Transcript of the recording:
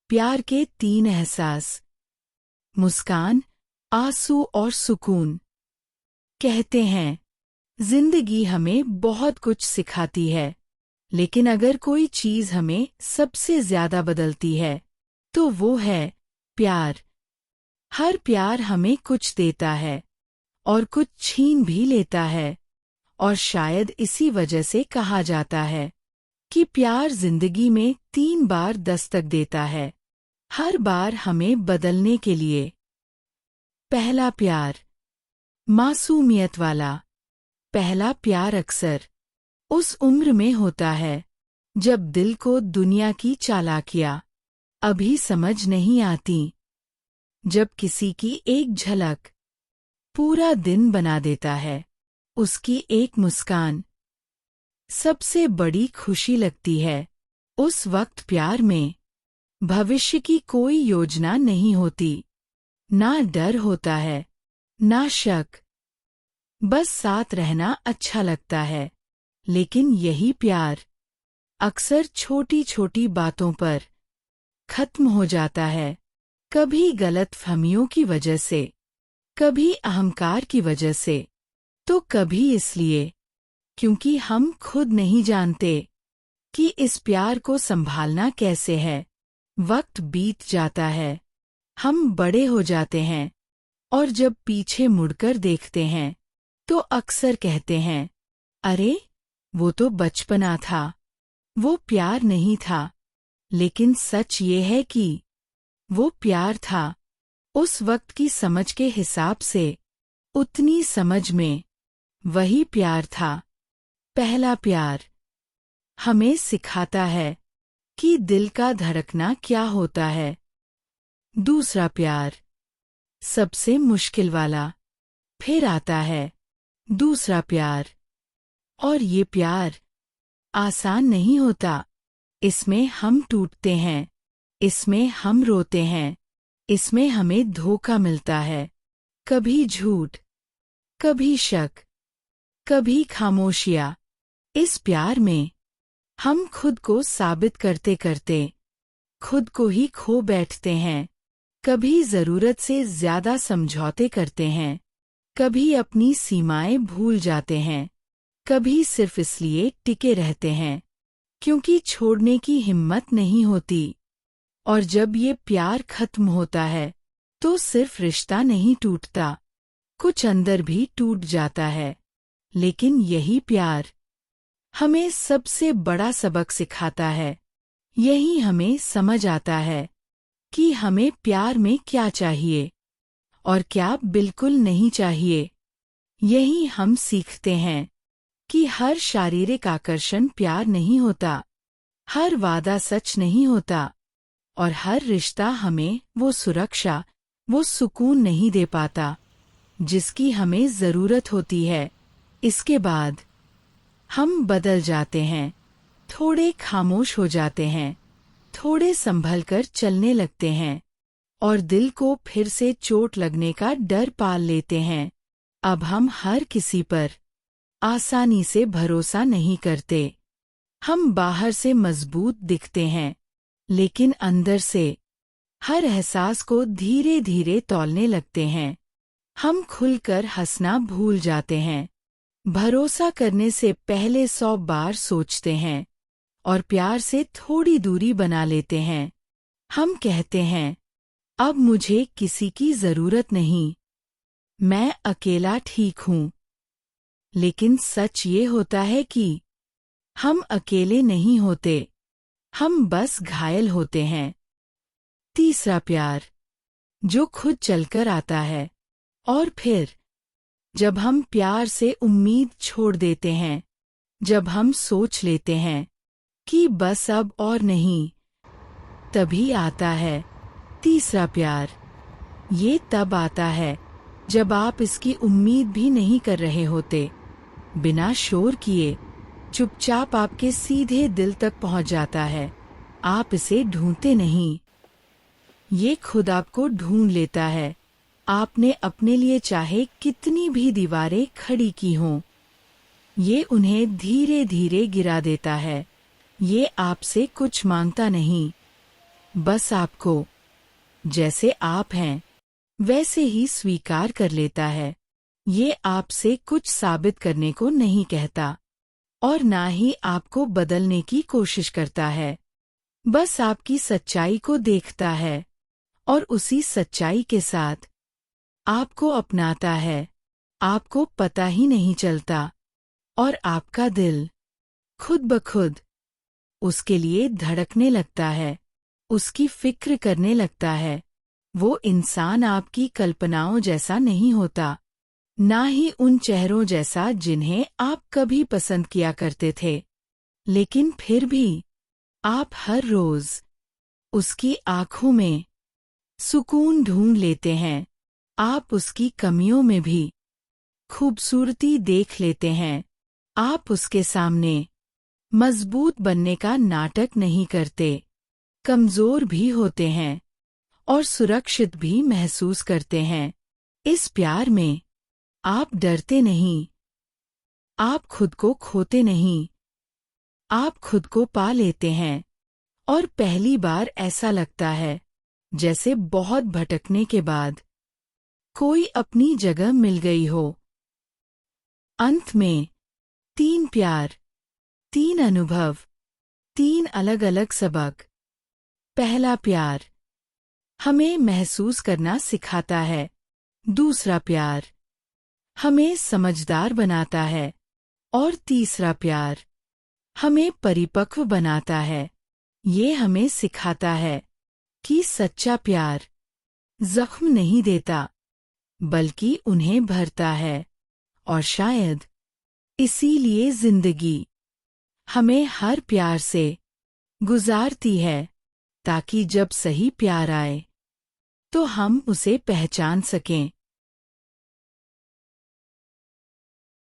प्यार के 3 एहसास। मुस्कान, आंसू और सुकून। कहते हैं, जिंदगी हमें बहुत कुछ सिखाती है, लेकिन अगर कोई चीज हमें सबसे ज्यादा बदलती है, तो वो है प्यार। हर प्यार हमें कुछ देता है और कुछ छीन भी लेता है, और शायद इसी वजह से कहा जाता है कि प्यार जिंदगी में 3 बार दस्तक देता है, हर बार हमें बदलने के लिए। पहला प्यार, मासूमियत वाला। पहला प्यार अक्सर उस उम्र में होता है जब दिल को दुनिया की चालाकियां अभी समझ नहीं आती, जब किसी की एक झलक पूरा दिन बना देता है, उसकी एक मुस्कान सबसे बड़ी खुशी लगती है। उस वक्त प्यार में भविष्य की कोई योजना नहीं होती, ना डर होता है, ना शक, बस साथ रहना अच्छा लगता है। लेकिन यही प्यार अक्सर छोटी छोटी बातों पर खत्म हो जाता है, कभी गलतफहमियों की वजह से, कभी अहंकार की वजह से, तो कभी इसलिए क्योंकि हम खुद नहीं जानते कि इस प्यार को संभालना कैसे है। वक्त बीत जाता है, हम बड़े हो जाते हैं, और जब पीछे मुड़कर देखते हैं तो अक्सर कहते हैं, अरे वो तो बचपना था, वो प्यार नहीं था। लेकिन सच ये है कि वो प्यार था, उस वक्त की समझ के हिसाब से, उतनी समझ में वही प्यार था। पहला प्यार हमें सिखाता है कि दिल का धड़कना क्या होता है। दूसरा प्यार सबसे मुश्किल वाला, फिर आता है दूसरा प्यार, और ये प्यार आसान नहीं होता। इसमें हम टूटते हैं, इसमें हम रोते हैं, इसमें हमें धोखा मिलता है, कभी झूठ, कभी शक, कभी खामोशियाँ। इस प्यार में हम खुद को साबित करते करते खुद को ही खो बैठते हैं। कभी जरूरत से ज्यादा समझौते करते हैं, कभी अपनी सीमाएं भूल जाते हैं, कभी सिर्फ इसलिए टिके रहते हैं क्योंकि छोड़ने की हिम्मत नहीं होती। और जब ये प्यार खत्म होता है तो सिर्फ रिश्ता नहीं टूटता, कुछ अंदर भी टूट जाता है। लेकिन यही प्यार हमें सबसे बड़ा सबक सिखाता है। यही हमें समझ आता है कि हमें प्यार में क्या चाहिए और क्या बिल्कुल नहीं चाहिए। यही हम सीखते हैं कि हर शारीरिक आकर्षण प्यार नहीं होता, हर वादा सच नहीं होता, और हर रिश्ता हमें वो सुरक्षा, वो सुकून नहीं दे पाता जिसकी हमें जरूरत होती है। इसके बाद हम बदल जाते हैं, थोड़े खामोश हो जाते हैं, थोड़े संभल कर चलने लगते हैं, और दिल को फिर से चोट लगने का डर पाल लेते हैं। अब हम हर किसी पर आसानी से भरोसा नहीं करते। हम बाहर से मजबूत दिखते हैं, लेकिन अंदर से हर एहसास को धीरे धीरे तौलने लगते हैं। हम खुलकर हंसना भूल जाते हैं, भरोसा करने से पहले 100 बार सोचते हैं, और प्यार से थोड़ी दूरी बना लेते हैं। हम कहते हैं, अब मुझे किसी की जरूरत नहीं, मैं अकेला ठीक हूँ। लेकिन सच ये होता है कि हम अकेले नहीं होते, हम बस घायल होते हैं। तीसरा प्यार जो खुद चलकर आता है, और फिर जब हम प्यार से उम्मीद छोड़ देते हैं, जब हम सोच लेते हैं कि बस अब और नहीं, तभी आता है तीसरा प्यार। ये तब आता है जब आप इसकी उम्मीद भी नहीं कर रहे होते, बिना शोर किए, चुपचाप आपके सीधे दिल तक पहुंच जाता है। आप इसे ढूंढते नहीं, ये खुद आपको ढूंढ लेता है। आपने अपने लिए चाहे कितनी भी दीवारें खड़ी की हों, ये उन्हें धीरे धीरे गिरा देता है। ये आपसे कुछ मांगता नहीं, बस आपको जैसे आप हैं वैसे ही स्वीकार कर लेता है। ये आपसे कुछ साबित करने को नहीं कहता और ना ही आपको बदलने की कोशिश करता है। बस आपकी सच्चाई को देखता है और उसी सच्चाई के साथ आपको अपनाता है। आपको पता ही नहीं चलता और आपका दिल खुद ब खुद उसके लिए धड़कने लगता है, उसकी फिक्र करने लगता है। वो इंसान आपकी कल्पनाओं जैसा नहीं होता, ना ही उन चेहरों जैसा जिन्हें आप कभी पसंद किया करते थे। लेकिन फिर भी आप हर रोज उसकी आंखों में सुकून ढूंढ लेते हैं। आप उसकी कमियों में भी खूबसूरती देख लेते हैं। आप उसके सामने मजबूत बनने का नाटक नहीं करते, कमजोर भी होते हैं और सुरक्षित भी महसूस करते हैं। इस प्यार में आप डरते नहीं, आप खुद को खोते नहीं, आप खुद को पा लेते हैं। और पहली बार ऐसा लगता है जैसे बहुत भटकने के बाद कोई अपनी जगह मिल गई हो। अंत में 3 प्यार, 3 अनुभव, 3 अलग अलग सबक। पहला प्यार हमें महसूस करना सिखाता है। दूसरा प्यार हमें समझदार बनाता है और तीसरा प्यार हमें परिपक्व बनाता है। ये हमें सिखाता है कि सच्चा प्यार जख्म नहीं देता बल्कि उन्हें भरता है। और शायद इसीलिए जिंदगी हमें हर प्यार से गुजारती है, ताकि जब सही प्यार आए तो हम उसे पहचान सकें।